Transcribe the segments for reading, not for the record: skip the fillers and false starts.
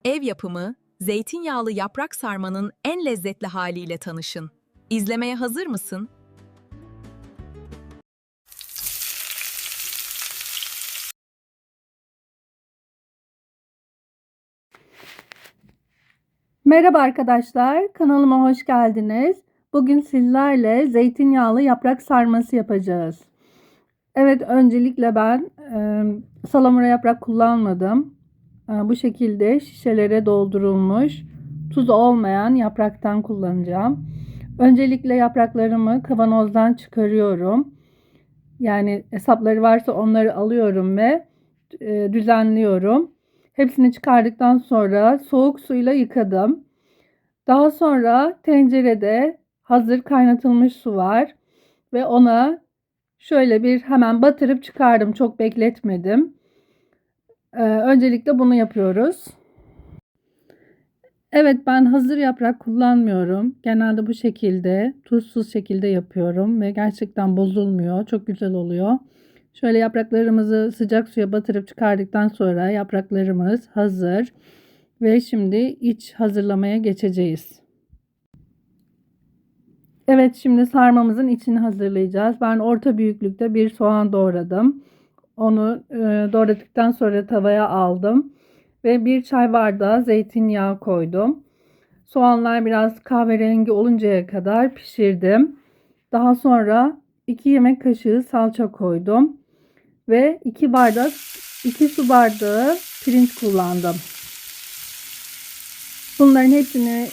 Ev yapımı, zeytinyağlı yaprak sarmanın en lezzetli haliyle tanışın. İzlemeye hazır mısın? Merhaba arkadaşlar, kanalıma hoş geldiniz. Bugün sizlerle zeytinyağlı yaprak sarması yapacağız. Evet, öncelikle ben salamura yaprak kullanmadım. Bu şekilde şişelere doldurulmuş, tuzu olmayan yapraktan kullanacağım. Öncelikle yapraklarımı kavanozdan çıkarıyorum. Yani sapları varsa onları alıyorum ve düzenliyorum. Hepsini çıkardıktan sonra soğuk suyla yıkadım. Daha sonra tencerede hazır kaynatılmış su var ve ona şöyle bir hemen batırıp çıkardım. Çok bekletmedim. Öncelikle bunu yapıyoruz. Evet, ben hazır yaprak kullanmıyorum. Genelde bu şekilde tuzsuz şekilde yapıyorum ve gerçekten bozulmuyor. Çok güzel oluyor. Şöyle yapraklarımızı sıcak suya batırıp çıkardıktan sonra yapraklarımız hazır ve şimdi iç hazırlamaya geçeceğiz. Evet, şimdi sarmamızın içini hazırlayacağız. Ben orta büyüklükte bir soğan doğradım. Onu doğradıktan sonra tavaya aldım. Ve bir çay bardağı zeytinyağı koydum. Soğanlar biraz kahverengi oluncaya kadar pişirdim. Daha sonra 2 yemek kaşığı salça koydum. Ve 2 su bardağı pirinç kullandım. Bunların hepsini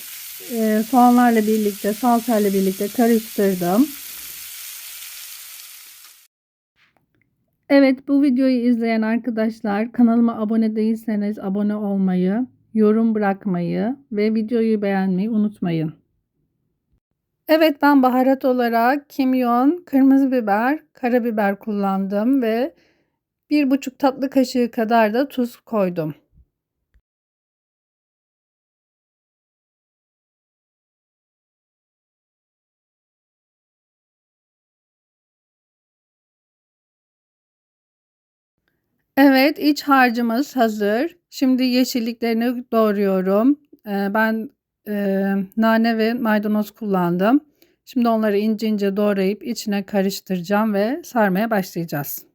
soğanlarla birlikte, salçayla birlikte karıştırdım. Evet, bu videoyu izleyen arkadaşlar, kanalıma abone değilseniz abone olmayı, yorum bırakmayı ve videoyu beğenmeyi unutmayın. Evet, ben baharat olarak kimyon, kırmızı biber, karabiber kullandım ve 1,5 tatlı kaşığı kadar da tuz koydum. Evet, iç harcımız hazır. Şimdi yeşilliklerini doğruyorum. Ben nane ve maydanoz kullandım. Şimdi onları ince ince doğrayıp içine karıştıracağım ve sarmaya başlayacağız.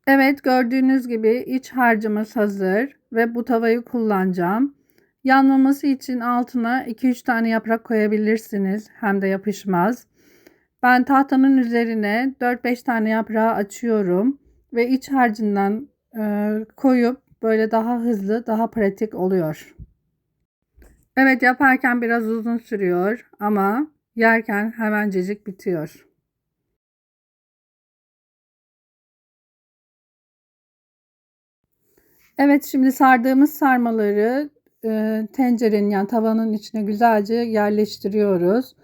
Evet, gördüğünüz gibi iç harcımız hazır ve bu tavayı kullanacağım. Yanmaması için altına 2-3 tane yaprak koyabilirsiniz. Hem de yapışmaz. Ben tahtanın üzerine 4-5 tane yaprağı açıyorum ve iç harcından koyup böyle daha hızlı, daha pratik oluyor. Evet, yaparken biraz uzun sürüyor ama yerken hemencecik bitiyor. Evet, şimdi sardığımız sarmaları tencerenin, yani tavanın içine güzelce yerleştiriyoruz.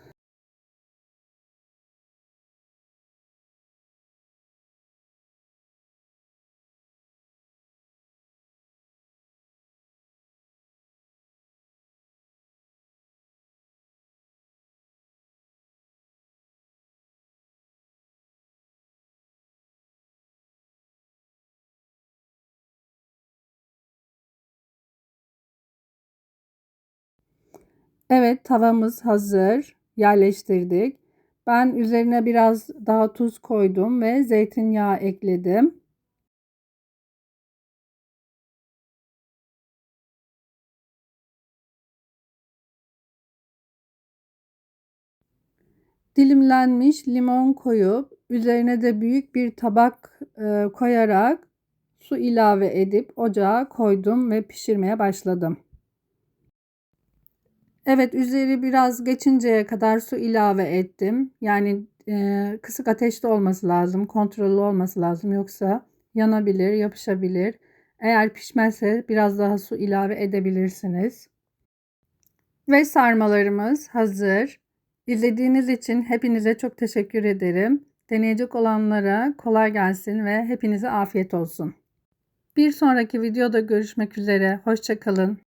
Evet, tavamız hazır. Yerleştirdik. Ben üzerine biraz daha tuz koydum ve zeytinyağı ekledim. Dilimlenmiş limon koyup üzerine de büyük bir tabak koyarak su ilave edip ocağa koydum ve pişirmeye başladım. Evet, üzeri biraz geçinceye kadar su ilave ettim. Yani kısık ateşte olması lazım, kontrollü olması lazım. Yoksa yanabilir, yapışabilir. Eğer pişmezse biraz daha su ilave edebilirsiniz. Ve sarmalarımız hazır. İzlediğiniz için hepinize çok teşekkür ederim. Deneyecek olanlara kolay gelsin ve hepinize afiyet olsun. Bir sonraki videoda görüşmek üzere. Hoşça kalın.